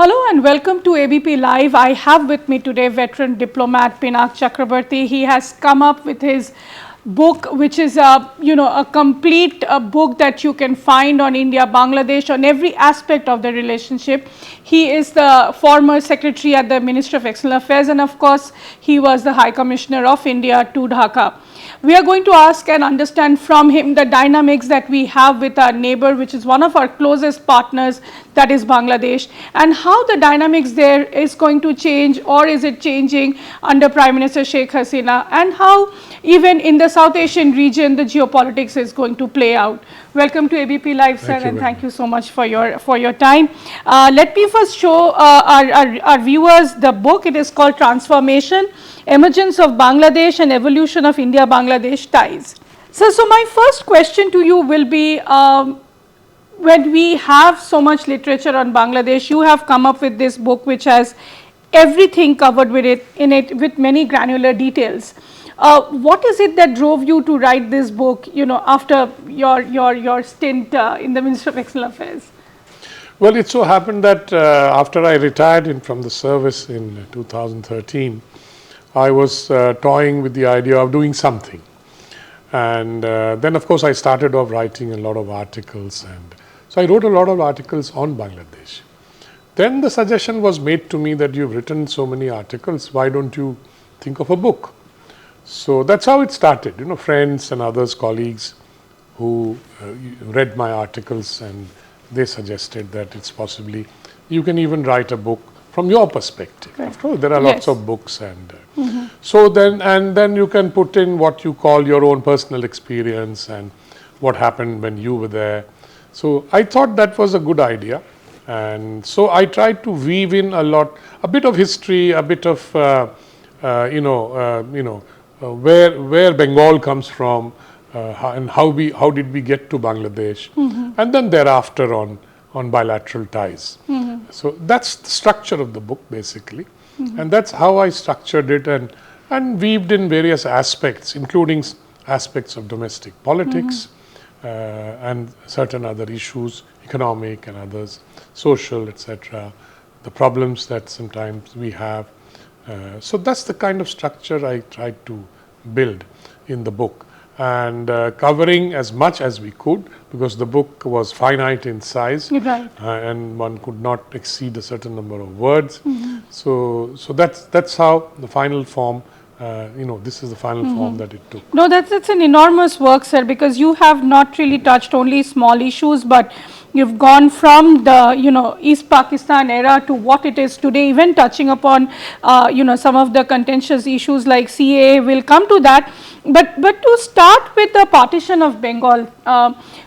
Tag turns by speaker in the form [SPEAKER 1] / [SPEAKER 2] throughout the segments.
[SPEAKER 1] Hello and welcome to ABP Live. I have with me today veteran diplomat Pinak Chakravarty. He has come up with his book, which is a complete book that you can find on India, Bangladesh, on every aspect of the relationship. He is the former secretary at the Ministry of External Affairs, and of course, he was the High Commissioner of India to Dhaka. We are going to ask and understand from him the dynamics that we have with our neighbor, which is one of our closest partners, that is Bangladesh, and how the dynamics there is going to change, or is it changing under Prime Minister Sheikh Hasina, and how even in the South Asian region the geopolitics is going to play out. Welcome to ABP Live, sir, and thank you so much for your time. Let me first show our viewers the book. It is called Transformation, Emergence of Bangladesh and Evolution of India-Bangladesh Ties. So my first question to you will be, when we have so much literature on Bangladesh, you have come up with this book which has everything covered in it with many granular details. What is it that drove you to write this book, after your stint in the Ministry of External Affairs?
[SPEAKER 2] Well, it so happened that after I retired from the service in 2013, I was toying with the idea of doing something. And then, of course, I started off writing a lot of articles, and so I wrote a lot of articles on Bangladesh. Then the suggestion was made to me that you've written so many articles, why don't you think of a book? So that's how it started. Friends and others, colleagues who read my articles, and they suggested that it's possibly you can even write a book from your perspective. Right. After all, there are lots of books, and so then you can put in what you call your own personal experience and what happened when you were there. So I thought that was a good idea, and so I tried to weave in a bit of history, a bit of where Bengal comes from, and how did we get to Bangladesh, and then thereafter on bilateral ties. So that's the structure of the book basically, and that's how I structured it and weaved in various aspects, including aspects of domestic politics and certain other issues, economic and others, social, etc., the problems that sometimes we have. So that's the kind of structure I tried to build in the book, and covering as much as we could, because the book was finite in size,
[SPEAKER 1] right.
[SPEAKER 2] And one could not exceed a certain number of words. So that's how the final form. This is the final form that it took.
[SPEAKER 1] No, that's an enormous work, sir, because you have not really touched only small issues, but you've gone from the East Pakistan era to what it is today, even touching upon some of the contentious issues like CAA. We'll come to that, but to start with the partition of Bengal,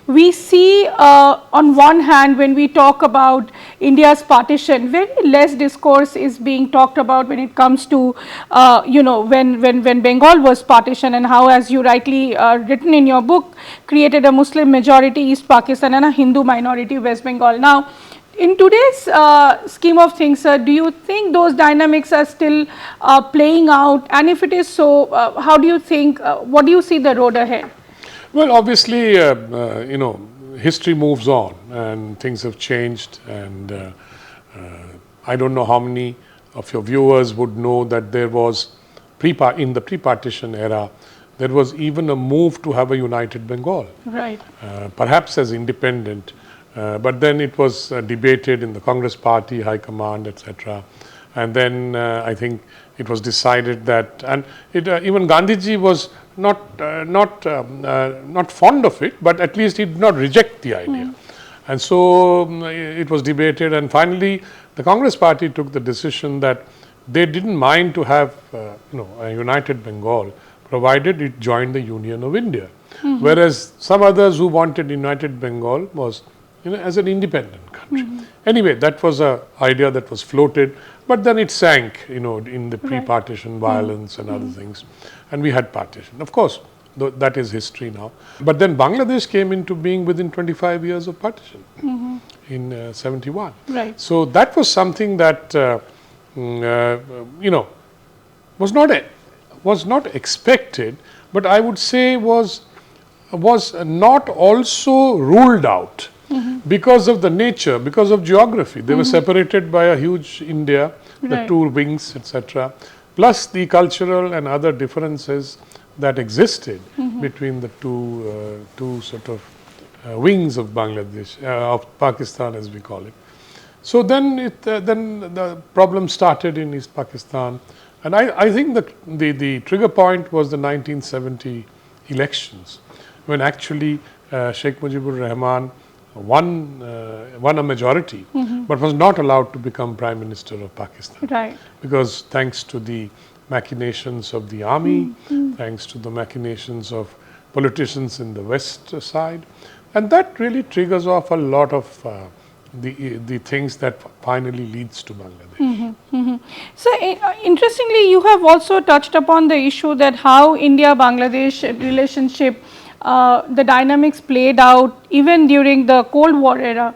[SPEAKER 1] we see on one hand, when we talk about India's partition, very less discourse is being talked about when it comes to when Bengal was partitioned, and how, as you rightly written in your book, created a Muslim majority East Pakistan and a Hindu minority West Bengal. Now, in today's scheme of things, sir, do you think those dynamics are still playing out? And if it is so, how do you think, what do you see the road ahead?
[SPEAKER 2] Well, obviously, history moves on and things have changed, and I don't know how many of your viewers would know that there was, in the pre-partition era, there was even a move to have a united Bengal.
[SPEAKER 1] Right.
[SPEAKER 2] Perhaps as independent, but then it was debated in the Congress party, High Command, etc. And then I think it was decided that, and even Gandhiji was not fond of it, but at least he did not reject the idea. And so it was debated, and finally the Congress party took the decision that they didn't mind to have a united Bengal, provided it joined the Union of India. Whereas some others who wanted united Bengal was as an independent country. Anyway, that was an idea that was floated, but then it sank in the pre-partition violence and other things, and we had partition. Of course, that is history now. But then Bangladesh came into being within 25 years of partition in 71.
[SPEAKER 1] Right.
[SPEAKER 2] So that was something that was not expected, but I would say was not also ruled out. because of the nature, because of geography. They were separated by a huge India, the
[SPEAKER 1] Right.
[SPEAKER 2] two wings, etc., plus the cultural and other differences that existed between the two sort of wings of Bangladesh, of Pakistan as we call it. So then the problem started in East Pakistan, and I think that the trigger point was the 1970 elections, when actually Sheikh Mujibur Rahman won a majority, but was not allowed to become Prime Minister of Pakistan.
[SPEAKER 1] Right.
[SPEAKER 2] Because thanks to the machinations of the army, thanks to the machinations of politicians in the west side, and that really triggers off a lot of the things that finally leads to Bangladesh.
[SPEAKER 1] So, interestingly, you have also touched upon the issue that how India-Bangladesh relationship, the dynamics played out even during the Cold War era.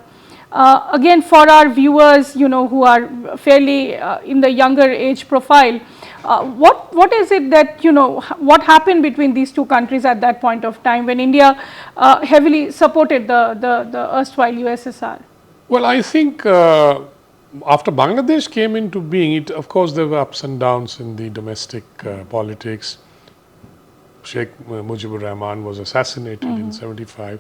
[SPEAKER 1] Again, for our viewers, who are fairly in the younger age profile, what is it that, what happened between these two countries at that point of time when India heavily supported the erstwhile USSR?
[SPEAKER 2] Well, I think after Bangladesh came into being, of course, there were ups and downs in the domestic politics. Sheikh Mujibur Rahman was assassinated in 75.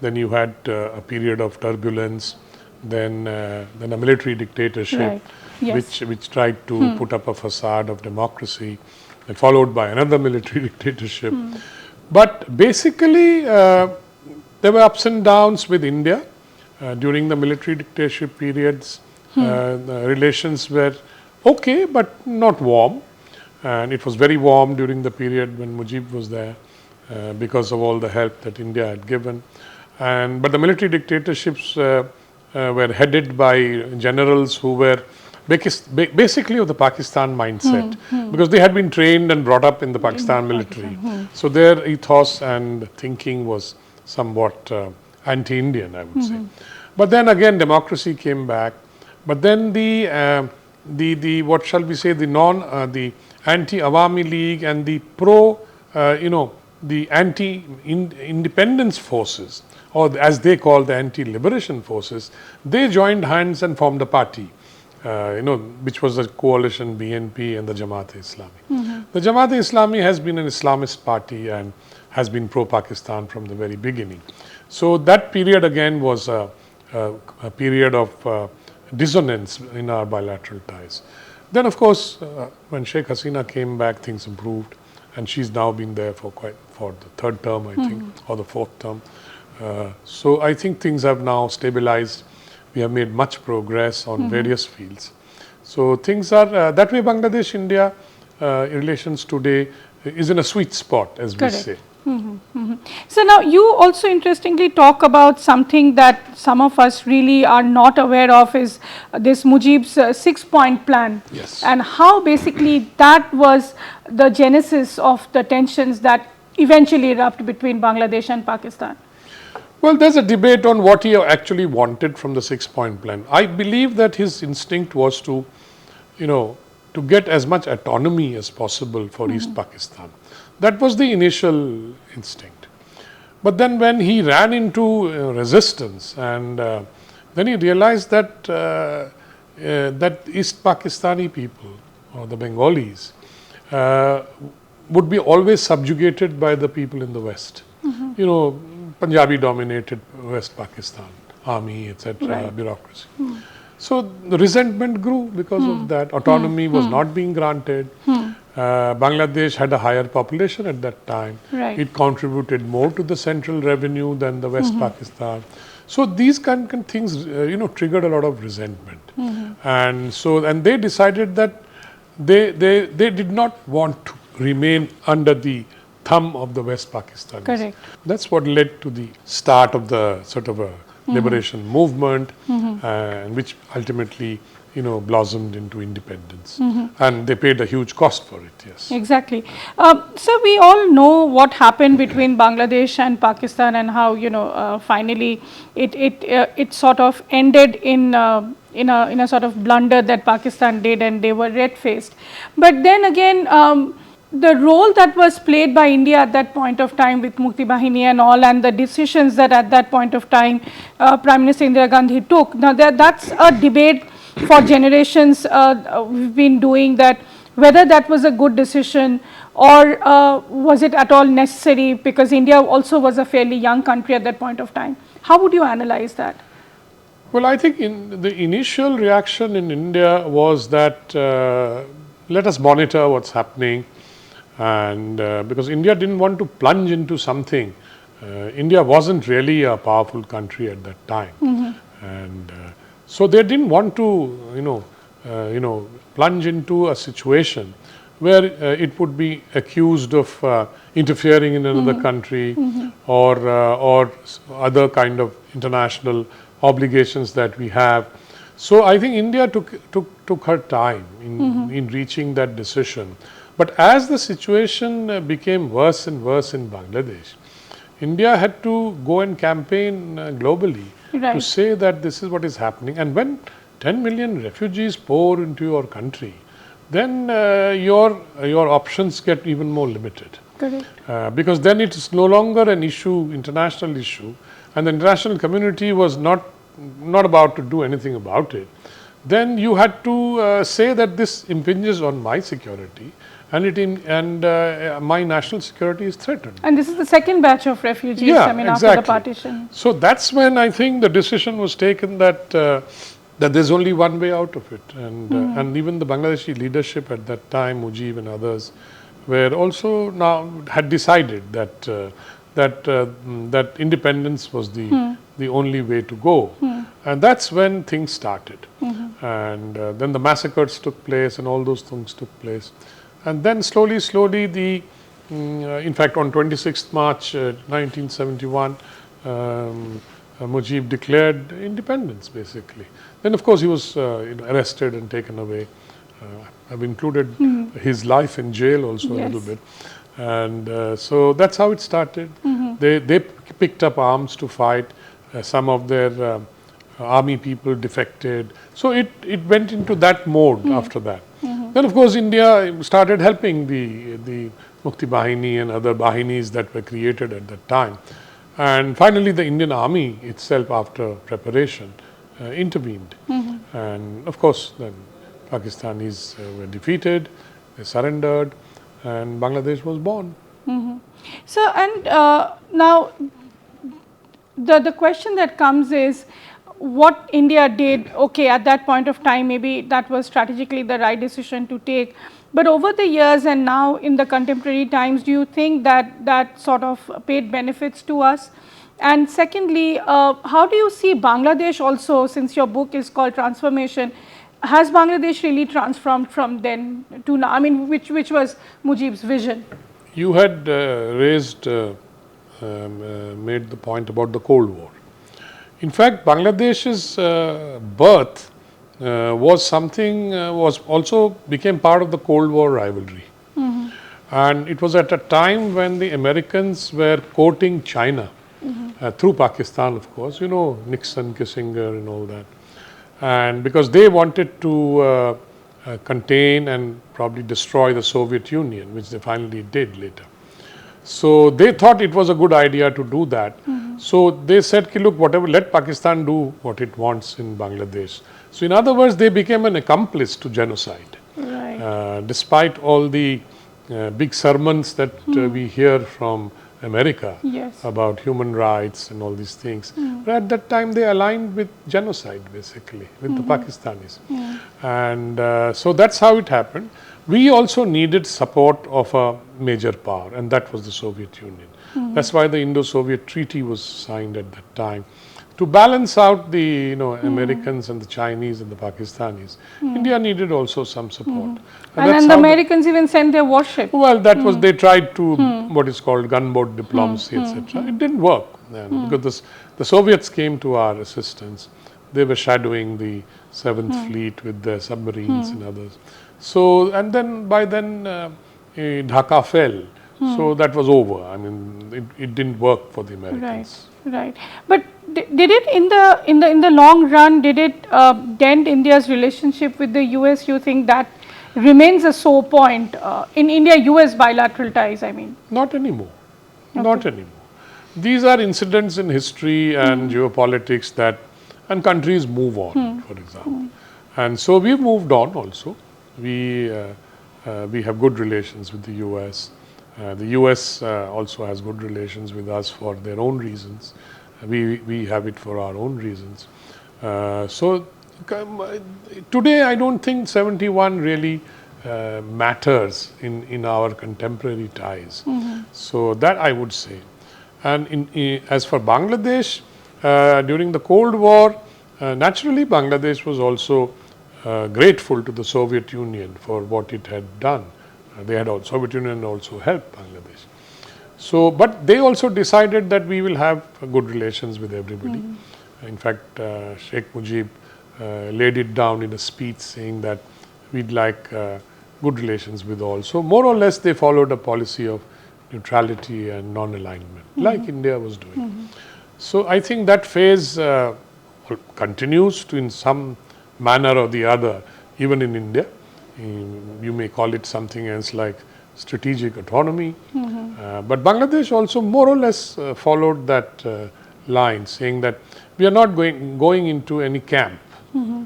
[SPEAKER 2] Then you had a period of turbulence. Then a military dictatorship,
[SPEAKER 1] Right. Yes.
[SPEAKER 2] which tried to put up a facade of democracy, and followed by another military dictatorship. But basically, there were ups and downs with India. During the military dictatorship periods, the relations were okay, but not warm. And it was very warm during the period when Mujib was there, because of all the help that India had given. But the military dictatorships were headed by generals who were basically of the Pakistan mindset, because they had been trained and brought up in the Pakistan military. So their ethos and thinking was somewhat anti-Indian, I would say. But then again, democracy came back. But then the what shall we say, the anti-Awami League and the the anti-independence forces, or as they call the anti-liberation forces, they joined hands and formed a party, which was the coalition BNP and the Jamaat-e-Islami. The Jamaat-e-Islami has been an Islamist party and has been pro-Pakistan from the very beginning. So that period again was a period of dissonance in our bilateral ties. Then of course, when Sheikh Hasina came back, things improved, and she's now been there for the third term, I think, or the fourth term. So I think things have now stabilized. We have made much progress on various fields. So things are that way. Bangladesh-India relations today is in a sweet spot, as we say.
[SPEAKER 1] So now you also interestingly talk about something that some of us really are not aware of, is this Mujib's 6-point plan.
[SPEAKER 2] Yes.
[SPEAKER 1] And how basically that was the genesis of the tensions that eventually erupted between Bangladesh and Pakistan.
[SPEAKER 2] Well, there's a debate on what he actually wanted from the 6-point plan. I believe that his instinct was to, to get as much autonomy as possible for East Pakistan. That was the initial instinct. But then when he ran into resistance, and then he realized that that East Pakistani people, or the Bengalis, would be always subjugated by the people in the West. Punjabi dominated West Pakistan, army, etc., bureaucracy. So the resentment grew because of that. Autonomy was not being granted. Bangladesh had a higher population at that time.
[SPEAKER 1] Right.
[SPEAKER 2] It contributed more to the central revenue than the West Pakistan. So these kind of things, triggered a lot of resentment. And they decided that they did not want to remain under the thumb of the West Pakistanis.
[SPEAKER 1] Correct.
[SPEAKER 2] That's what led to the start of the sort of a liberation movement, and which ultimately, blossomed into independence. And they paid a huge cost for it, yes.
[SPEAKER 1] Exactly. So we all know what happened between Bangladesh and Pakistan, and how finally it sort of ended in a sort of blunder that Pakistan did, and they were red-faced. But then again, the role that was played by India at that point of time with Mukti Bahini and all, and the decisions that at that point of time Prime Minister Indira Gandhi took. Now that's a debate for generations we've been doing, that whether that was a good decision or was it at all necessary, because India also was a fairly young country at that point of time. How would you analyze that?
[SPEAKER 2] Well, I think in the initial reaction in India was that let us monitor what's happening, and because India didn't want to plunge into something. India wasn't really a powerful country at that time, and so they didn't want to plunge into a situation where it would be accused of interfering in another country or other kind of international obligations that we have. So I think India took her time in reaching that decision. But as the situation became worse and worse in Bangladesh, India had to go and campaign globally to say that this is what is happening. And when 10 million refugees pour into your country, then your options get even more limited.
[SPEAKER 1] Correct.
[SPEAKER 2] Because then it is no longer an issue, international issue, and the international community was not about to do anything about it. Then you had to say that this impinges on my security, and my national security is threatened.
[SPEAKER 1] And this is the second batch of refugees after the partition.
[SPEAKER 2] So that's when I think the decision was taken that that there's only one way out of it, and even the Bangladeshi leadership at that time, Mujib and others, were also now had decided that that independence was the only way to go, and that's when things started, and then the massacres took place and all those things took place, and then slowly the in fact on 26th March 1971 Mujib declared independence basically. Then of course he was arrested and taken away. I've included his life in jail also a little bit, and so that's how it started. They picked up arms to fight. Some of their army people defected. So it went into that mode after that. Then of course India started helping the Mukti Bahini and other Bahinis that were created at that time. And finally the Indian army itself, after preparation, intervened. And of course then Pakistanis were defeated, they surrendered, and Bangladesh was born.
[SPEAKER 1] So, and now the question that comes is, what India did, okay, at that point of time, maybe that was strategically the right decision to take. But over the years and now in the contemporary times, do you think that that sort of paid benefits to us? And secondly, how do you see Bangladesh also, since your book is called Transformation, has Bangladesh really transformed from then to now? I mean, which was Mujib's vision?
[SPEAKER 2] You had made the point about the Cold War. In fact, Bangladesh's birth was also became part of the Cold War rivalry. And it was at a time when the Americans were courting China through Pakistan, of course, Nixon, Kissinger and all that. And because they wanted to contain and probably destroy the Soviet Union, which they finally did later. So they thought it was a good idea to do that. So they said, look, whatever, let Pakistan do what it wants in Bangladesh. So in other words, they became an accomplice to genocide. Despite all the big sermons that we hear from America about human rights and all these things. But at that time they aligned with genocide basically, with the Pakistanis. And so that's how it happened. We also needed support of a major power, and that was the Soviet Union. That's why the Indo-Soviet Treaty was signed at that time. To balance out the Americans and the Chinese and the Pakistanis, India needed also some support.
[SPEAKER 1] And then the Americans even sent their warship.
[SPEAKER 2] Well, that was, they tried to what is called gunboat diplomacy, etc. It didn't work because the Soviets came to our assistance. They were shadowing the 7th Fleet with their submarines and others. So, and then by then Dhaka fell. So that was over. I mean, it didn't work for the Americans.
[SPEAKER 1] Right. But did it in the long run, did it dent India's relationship with the US? You think that remains a sore point in India-US bilateral ties, I mean?
[SPEAKER 2] Not anymore. Not anymore. These are incidents in history and geopolitics that, and countries move on, for example. And so we've moved on also. We have good relations with the US. The US also has good relations with us for their own reasons. We have it for our own reasons. Today I don't think 71 really matters in our contemporary ties. So that I would say. And as for Bangladesh, during the Cold War, naturally Bangladesh was also grateful to the Soviet Union for what it had done. Soviet Union also helped Bangladesh. So, but they also decided that we will have good relations with everybody. In fact, Sheikh Mujib laid it down in a speech saying that we'd like good relations with all. So, more or less they followed a policy of neutrality and non-alignment, like India was doing. So, I think that phase continues to in some manner or the other, even in India. You may call it something else like strategic autonomy. But Bangladesh also more or less followed that line, saying that we are not going into any camp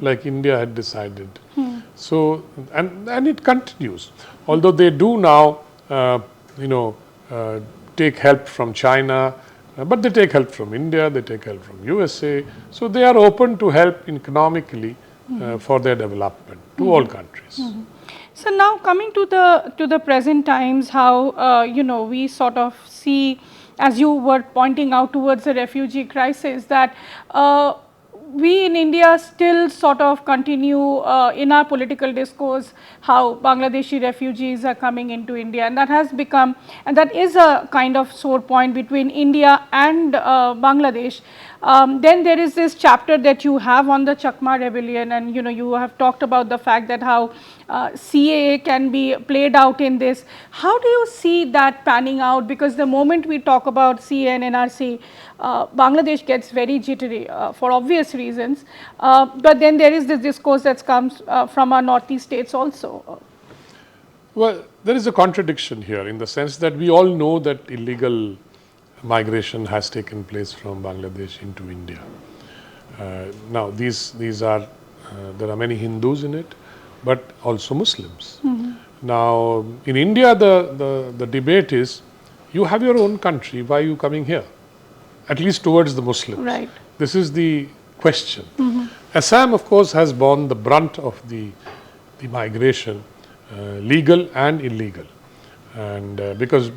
[SPEAKER 2] like India had decided. So, and it continues. Although they do now, take help from China, but they take help from India, they take help from USA. So, they are open to help economically for their development to all countries.
[SPEAKER 1] So now coming to the present times, how we sort of see, as you were pointing out towards the refugee crisis, that we in India still sort of continue in our political discourse how Bangladeshi refugees are coming into India, and that has become, and that is a kind of sore point between India and Bangladesh. Then there is this chapter that you have on the Chakma rebellion, and you have talked about the fact that how CAA can be played out in this. How do you see that panning out? Because the moment we talk about CAA and NRC, Bangladesh gets very jittery for obvious reasons. But then there is this discourse that comes from our northeast states also.
[SPEAKER 2] Well, there is a contradiction here in the sense that we all know that illegal migration has taken place from Bangladesh into India. Now, these are there are many Hindus in it, but also Muslims. Now, in India, the debate is, you have your own country, why are you coming here? At least towards the Muslims.
[SPEAKER 1] Right.
[SPEAKER 2] This is the question. Assam, of course, has borne the brunt of the migration, legal and illegal. And because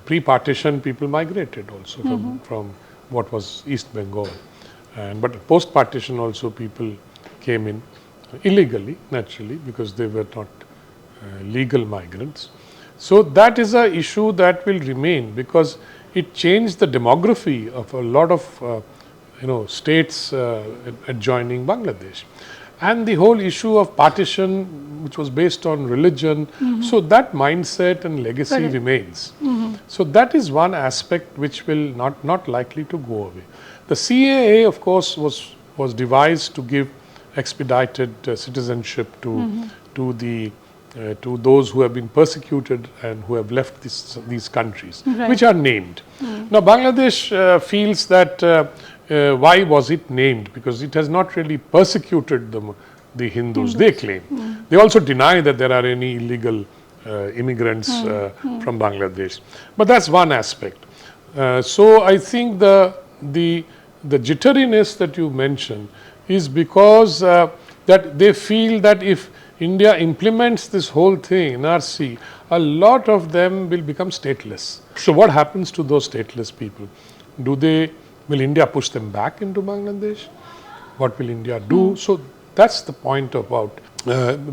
[SPEAKER 2] pre-partition people migrated also from what was East Bengal, but post-partition also people came in illegally, naturally, because they were not legal migrants. So that is a issue that will remain, because it changed the demography of a lot of states adjoining Bangladesh. And the whole issue of partition, which was based on religion, so that mindset and legacy remains. So that is one aspect which will not likely to go away. The CAA, of course, was devised to give expedited citizenship to those who have been persecuted and who have left these countries, which are named. Now, Bangladesh feels that why was it named? Because it has not really persecuted the Hindus, they claim. They also deny that there are any illegal immigrants from Bangladesh. But that's one aspect. So I think the jitteriness that you mentioned is because that they feel that if India implements this whole thing, NRC, a lot of them will become stateless. So what happens to those stateless people? Will India push them back into Bangladesh? What will India do? So that's the point about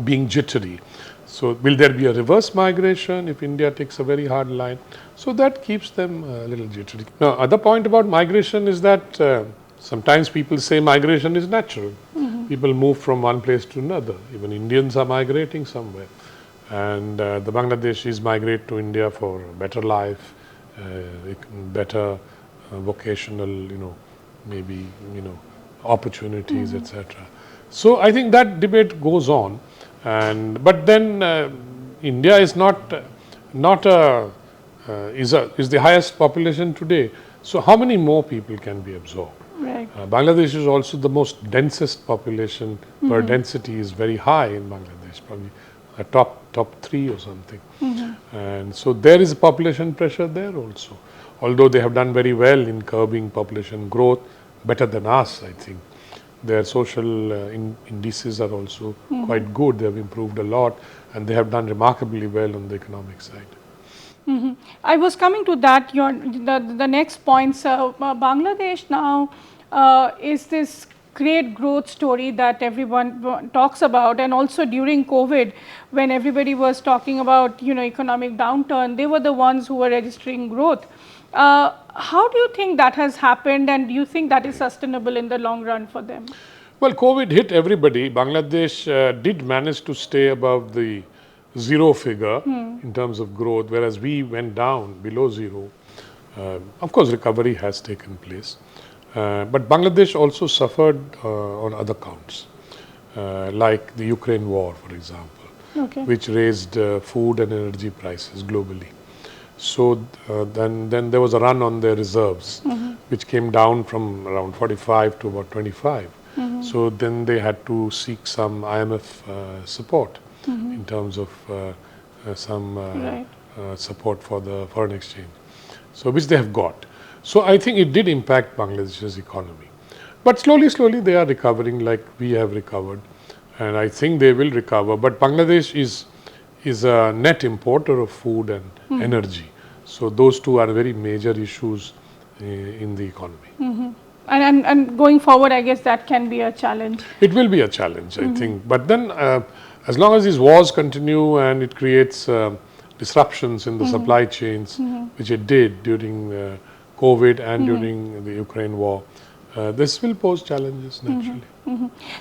[SPEAKER 2] being jittery. So will there be a reverse migration if India takes a very hard line? So that keeps them a little jittery. Now, other point about migration is that sometimes people say migration is natural. People move from one place to another. Even Indians are migrating somewhere. And the Bangladeshis migrate to India for a better life, better vocational, maybe, opportunities, etc. So I think that debate goes on. And but then India is not a is the highest population today. So how many more people can be absorbed?
[SPEAKER 1] Right.
[SPEAKER 2] Bangladesh is also the most densest population per density is very high in Bangladesh, probably a top 3 or something. And so there is population pressure there also. Although they have done very well in curbing population growth, better than us, I think. Their social indices are also quite good. They have improved a lot, and they have done remarkably well on the economic side.
[SPEAKER 1] I was coming to that. The next point, sir. Bangladesh now is this great growth story that everyone talks about, and also during COVID, when everybody was talking about economic downturn, they were the ones who were registering growth. How do you think that has happened, and do you think that is sustainable in the long run for them?
[SPEAKER 2] Well, COVID hit everybody. Bangladesh did manage to stay above the zero figure in terms of growth, whereas we went down below zero. Of course, recovery has taken place. But Bangladesh also suffered on other counts, like the Ukraine war, for example, which raised food and energy prices globally. So then there was a run on their reserves, which came down from around 45 to about 25. So then they had to seek some IMF support in terms of some support for the foreign exchange, so which they have got. So I think it did impact Bangladesh's economy. But slowly they are recovering like we have recovered, and I think they will recover. But Bangladesh is a net importer of food and energy. So those two are very major issues in the economy.
[SPEAKER 1] And going forward, I guess that can be a challenge.
[SPEAKER 2] It will be a challenge, I think. But then as long as these wars continue and it creates disruptions in the supply chains, which it did during COVID and during the Ukraine war, this will pose challenges naturally.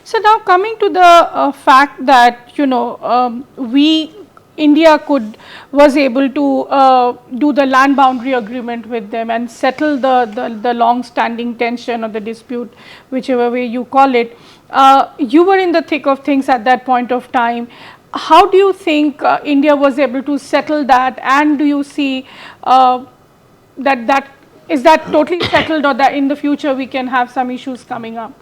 [SPEAKER 1] So now coming to the fact that India was able to do the land boundary agreement with them and settle the long-standing tension or the dispute, whichever way you call it. You were in the thick of things at that point of time. How do you think India was able to settle that, and do you see that is that totally settled, or that in the future we can have some issues coming up?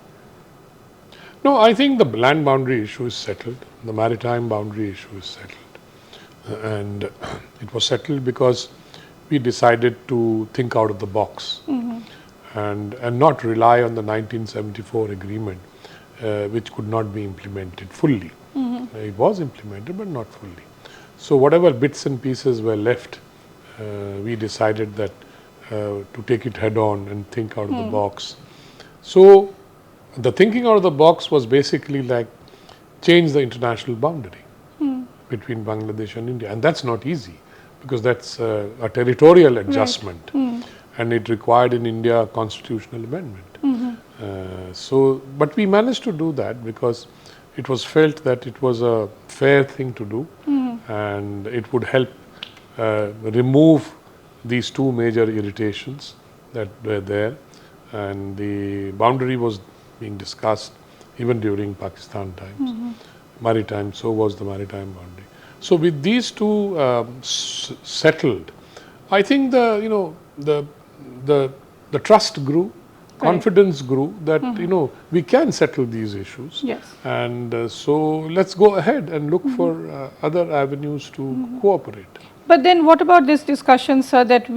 [SPEAKER 2] No, I think the land boundary issue is settled. The maritime boundary issue is settled. And it was settled because we decided to think out of the box and not rely on the 1974 agreement, which could not be implemented fully. It was implemented, but not fully. So whatever bits and pieces were left, we decided that to take it head on and think out of the box. So the thinking out of the box was basically like change the international boundary between Bangladesh and India, and that's not easy because that's a territorial adjustment, and it required in India a constitutional amendment. But we managed to do that because it was felt that it was a fair thing to do, and it would help remove these two major irritations that were there, and the boundary was being discussed even during Pakistan times. Maritime, so was the maritime boundary. So with these two settled, I think the trust grew, confidence grew that we can settle these issues.
[SPEAKER 1] Yes.
[SPEAKER 2] And so let's go ahead and look for other avenues to cooperate.
[SPEAKER 1] But then what about this discussion, sir, that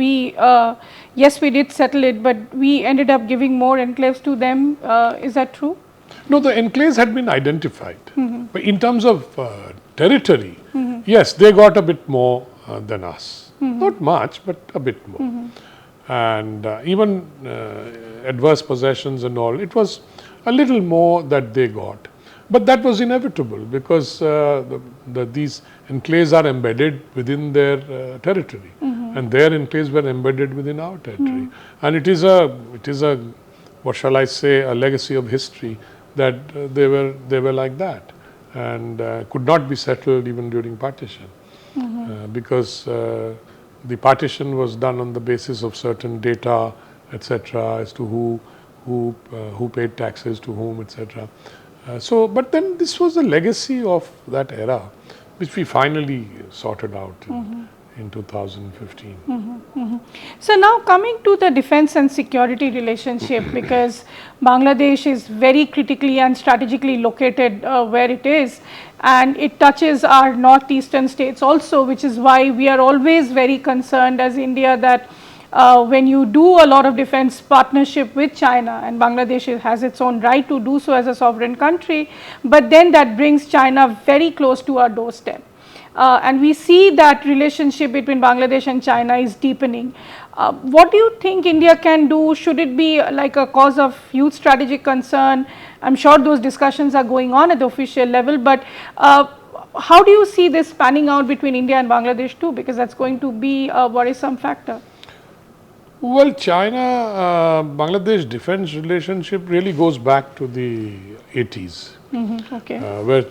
[SPEAKER 1] yes, we did settle it, but we ended up giving more enclaves to them. Is that true?
[SPEAKER 2] No, the enclaves had been identified. But in terms of territory, yes, they got a bit more than us. Not much, but a bit more. And even adverse possessions and all, it was a little more that they got. But that was inevitable because these enclaves are embedded within their territory, and their enclaves were embedded within our territory. And it is a what shall I say, a legacy of history that they were like that, and could not be settled even during partition, because the partition was done on the basis of certain data, etc., as to who paid taxes to whom, etc. But then this was the legacy of that era, which we finally sorted out in 2015.
[SPEAKER 1] So now coming to the defense and security relationship, because Bangladesh is very critically and strategically located where it is, and it touches our northeastern states also, which is why we are always very concerned as India that when you do a lot of defense partnership with China, and Bangladesh has its own right to do so as a sovereign country, but then that brings China very close to our doorstep. And we see that relationship between Bangladesh and China is deepening. What do you think India can do? Should it be like a cause of huge strategic concern? I'm sure those discussions are going on at the official level, but how do you see this panning out between India and Bangladesh too? Because that's going to be a worrisome factor.
[SPEAKER 2] Well, China-Bangladesh defense relationship really goes back to the 80s.
[SPEAKER 1] Okay.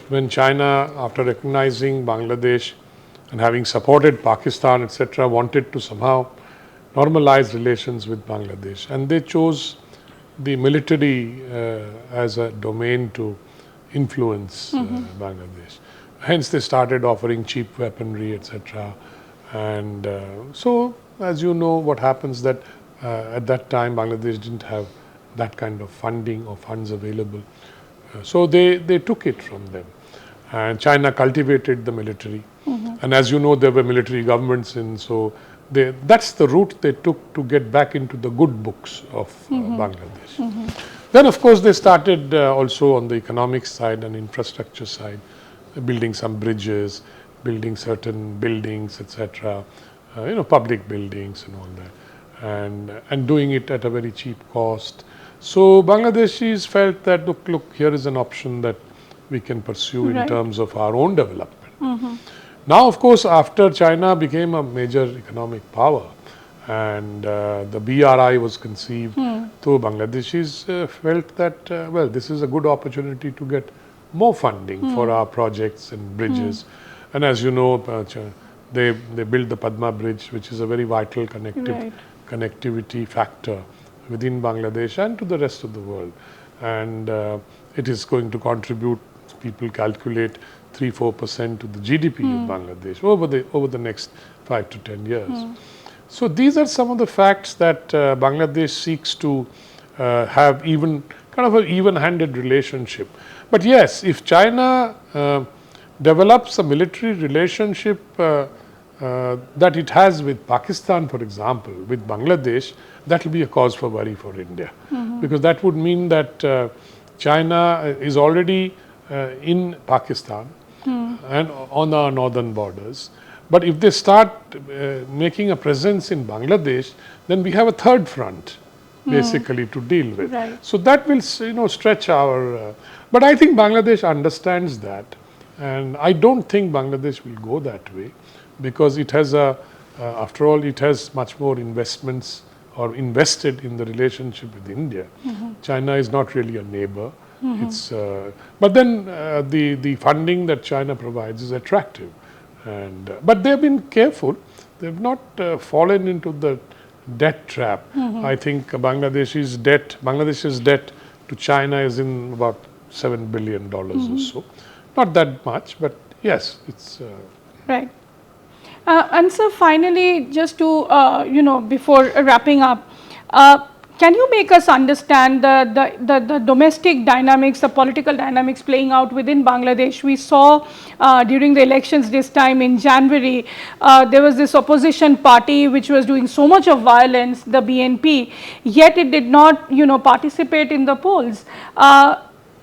[SPEAKER 2] When China, after recognizing Bangladesh and having supported Pakistan, etc., wanted to somehow normalize relations with Bangladesh, and they chose the military as a domain to influence Bangladesh. Hence, they started offering cheap weaponry, etc. And so, as you know, what happens that at that time Bangladesh didn't have that kind of funding or funds available. So they took it from them, and China cultivated the military. And as you know, there were military governments so that's the route they took to get back into the good books of Bangladesh. Then of course they started also on the economic side and infrastructure side, building some bridges, building certain buildings, etc., public buildings and all that, and doing it at a very cheap cost. So Bangladeshis felt that look, here is an option that we can pursue in terms of our own development. Now, of course, after China became a major economic power and the BRI was conceived, so Bangladeshis felt that well, this is a good opportunity to get more funding for our projects and bridges. And as you know, they built the Padma Bridge, which is a very vital connectivity factor within Bangladesh and to the rest of the world. And it is going to contribute, people calculate, 3-4% to the GDP of Bangladesh over the next 5 to 10 years. So these are some of the facts that Bangladesh seeks to have kind of an even-handed relationship. But yes, if China develops a military relationship that it has with Pakistan, for example, with Bangladesh, that will be a cause for worry for India, because that would mean that China is already in Pakistan and on our northern borders. But if they start making a presence in Bangladesh, then we have a third front basically to deal with. So that will stretch our. But I think Bangladesh understands that, and I don't think Bangladesh will go that way, because it has after all, it has much more investments or invested in the relationship with India. China is not really a neighbor. It's but then the funding that China provides is attractive, and but they have been careful. They have not fallen into the debt trap. I think Bangladesh's debt to China is in about $7 billion or so. Not that much, but yes, it's
[SPEAKER 1] right. And so finally, just to before wrapping up, can you make us understand the domestic dynamics, the political dynamics playing out within Bangladesh? We saw during the elections this time in January, there was this opposition party which was doing so much of violence, the BNP, yet it did not participate in the polls.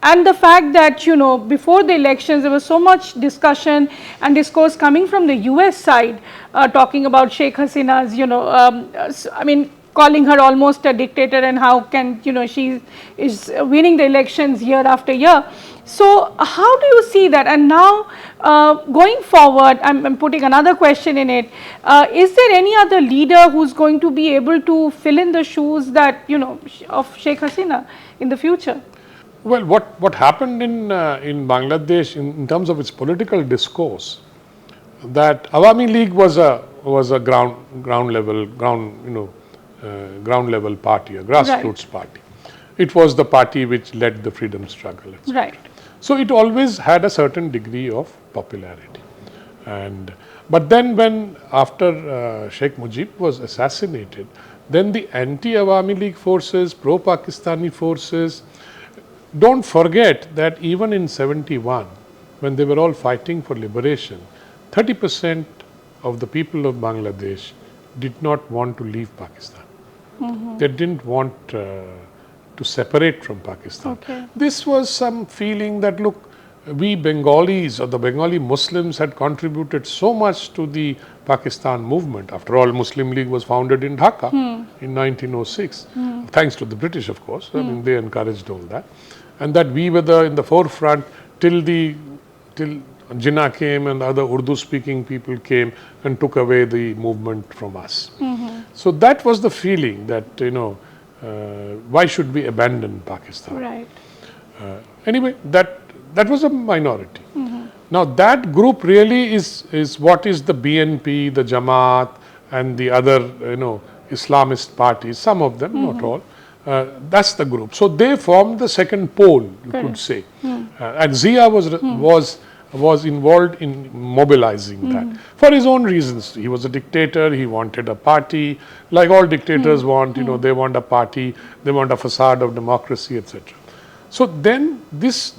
[SPEAKER 1] And the fact that before the elections there was so much discussion and discourse coming from the US side, talking about Sheikh Hasina's calling her almost a dictator, and how can she is winning the elections year after year. So how do you see that? And now going forward, I'm putting another question in it. Is there any other leader who's going to be able to fill in the shoes that of Sheikh Hasina in the future?
[SPEAKER 2] Well, what happened in Bangladesh in terms of its political discourse, that Awami League was a ground level party, a grassroots party. It was the party which led the freedom struggle.
[SPEAKER 1] Right.
[SPEAKER 2] So it always had a certain degree of popularity. But then when after Sheikh Mujib was assassinated, then the anti-Awami League forces, pro-Pakistani forces, don't forget that even in 71, when they were all fighting for liberation, 30% of the people of Bangladesh did not want to leave Pakistan. They didn't want to separate from Pakistan.
[SPEAKER 1] Okay.
[SPEAKER 2] This was some feeling that, look, we Bengalis or the Bengali Muslims had contributed so much to the Pakistan movement. After all, Muslim League was founded in Dhaka in 1906, thanks to the British, of course. I mean, they encouraged all that. And that we were in the forefront till Jinnah came and other Urdu-speaking people came and took away the movement from us. So that was the feeling that, why should we abandon Pakistan?
[SPEAKER 1] Right.
[SPEAKER 2] Anyway, that was a minority. Now that group really is what is the BNP, the Jamaat and the other, Islamist parties, some of them, not all. That's the group. So they formed the second pole, you could say. And Zia was involved in mobilizing that for his own reasons. He was a dictator, he wanted a party, like all dictators want, they want a party, they want a facade of democracy, etc. So then this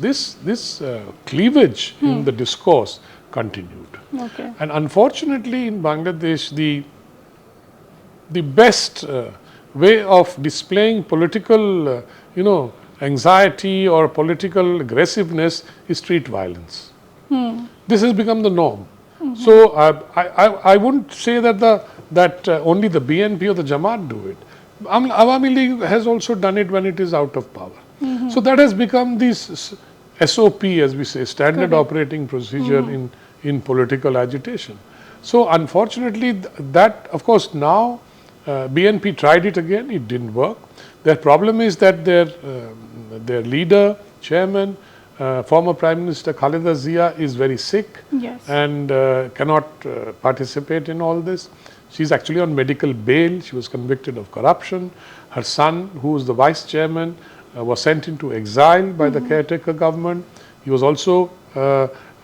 [SPEAKER 2] cleavage in the discourse continued.
[SPEAKER 1] Okay.
[SPEAKER 2] And unfortunately in Bangladesh, the best way of displaying political, anxiety or political aggressiveness is street violence. This has become the norm. So I wouldn't say that only the BNP or the Jamaat do it. Awami League has also done it when it is out of power. So that has become this SOP, as we say, standard operating procedure in political agitation. So unfortunately, that of course now BNP tried it again, it didn't work. Their problem is that their leader, chairman, former Prime Minister Khaleda Zia is very sick and cannot participate in all this. She's actually on medical bail. She was convicted of corruption. Her son, who is the vice chairman, was sent into exile by the caretaker government. He was also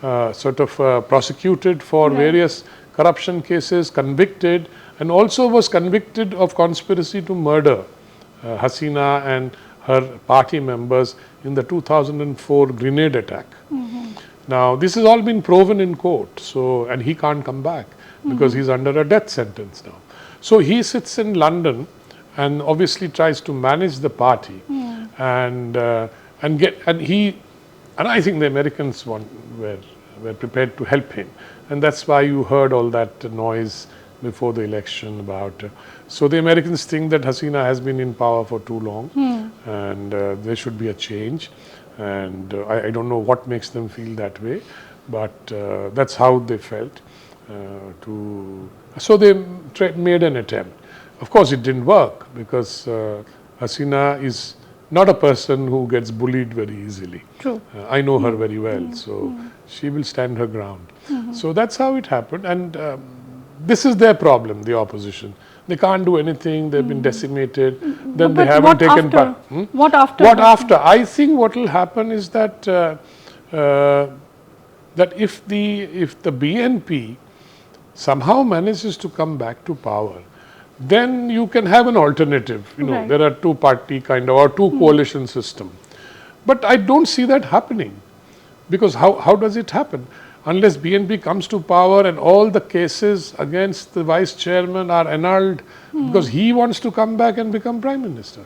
[SPEAKER 2] prosecuted for various corruption cases, convicted, and also was convicted of conspiracy to murder Hasina and her party members in the 2004 grenade attack. Now, this has all been proven in court, and he can't come back because he's under a death sentence now. So he sits in London and obviously tries to manage the party, and I think the Americans were prepared to help him, and that's why you heard all that noise before the election about. So the Americans think that Hasina has been in power for too long, and there should be a change. And I don't know what makes them feel that way, but that's how they felt. So they made an attempt. Of course, it didn't work because Hasina is not a person who gets bullied very easily.
[SPEAKER 1] True.
[SPEAKER 2] I know her very well, so she will stand her ground. So that's how it happened, and this is their problem, the opposition. They can't do anything, they've been decimated, then they haven't taken part.
[SPEAKER 1] What after?
[SPEAKER 2] What after? I think what will happen is that if the BNP somehow manages to come back to power, then you can have an alternative. There are two-party or two coalition system. But I don't see that happening, because how does it happen? Unless BNP comes to power and all the cases against the vice chairman are annulled because he wants to come back and become prime minister.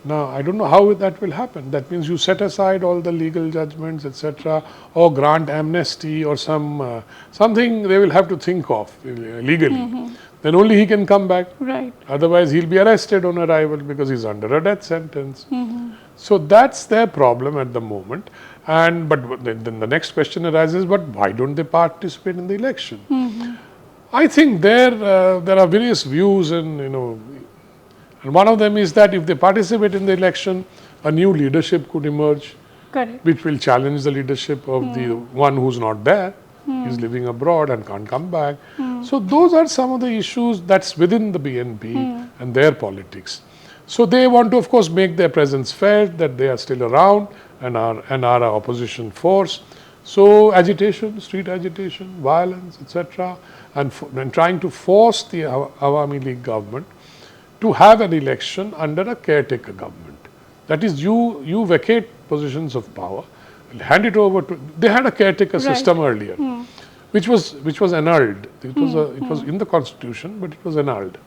[SPEAKER 2] Now, I don't know how that will happen. That means you set aside all the legal judgments, etc., or grant amnesty or something they will have to think of legally. Then only he can come back.
[SPEAKER 1] Right.
[SPEAKER 2] Otherwise, he'll be arrested on arrival because he's under a death sentence. So that's their problem at the moment. But then the next question arises: but why don't they participate in the election? I think there are various views, and one of them is that if they participate in the election, a new leadership could emerge, which will challenge the leadership of the one who's not there. He's living abroad and can't come back. So those are some of the issues that's within the BNP and their politics. So they want to, of course, make their presence felt, that they are still around and are an opposition force. So agitation, street agitation, violence, etc., and trying to force the Awami League government to have an election under a caretaker government. That is, you vacate positions of power, hand it over to. They had a caretaker system earlier, which was annulled. It was in the constitution, but it was annulled.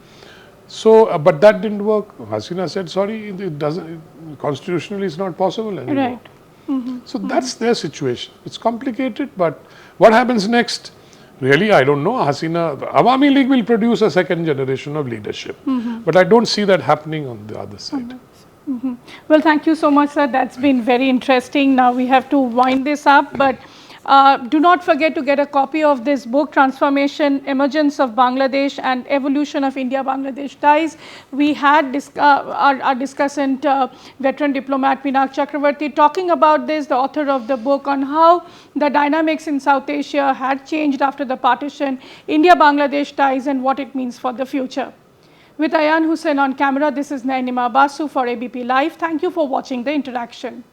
[SPEAKER 2] So, but that didn't work. Hasina said, sorry, it doesn't, constitutionally it's not possible anymore.
[SPEAKER 1] Right.
[SPEAKER 2] So that's their situation. It's complicated, but what happens next? Really, I don't know. Hasina, the Awami League will produce a second generation of leadership, but I don't see that happening on the other side.
[SPEAKER 1] Well, thank you so much, sir. That's been very interesting. Now we have to wind this up, but do not forget to get a copy of this book, Transformation, Emergence of Bangladesh and Evolution of India-Bangladesh Ties. We had our discussant, veteran diplomat Pinak Chakravarty, talking about this, the author of the book, on how the dynamics in South Asia had changed after the partition, India-Bangladesh ties, and what it means for the future. With Ayan Hussain on camera, this is Nayanima Basu for ABP Live. Thank you for watching The Interaction.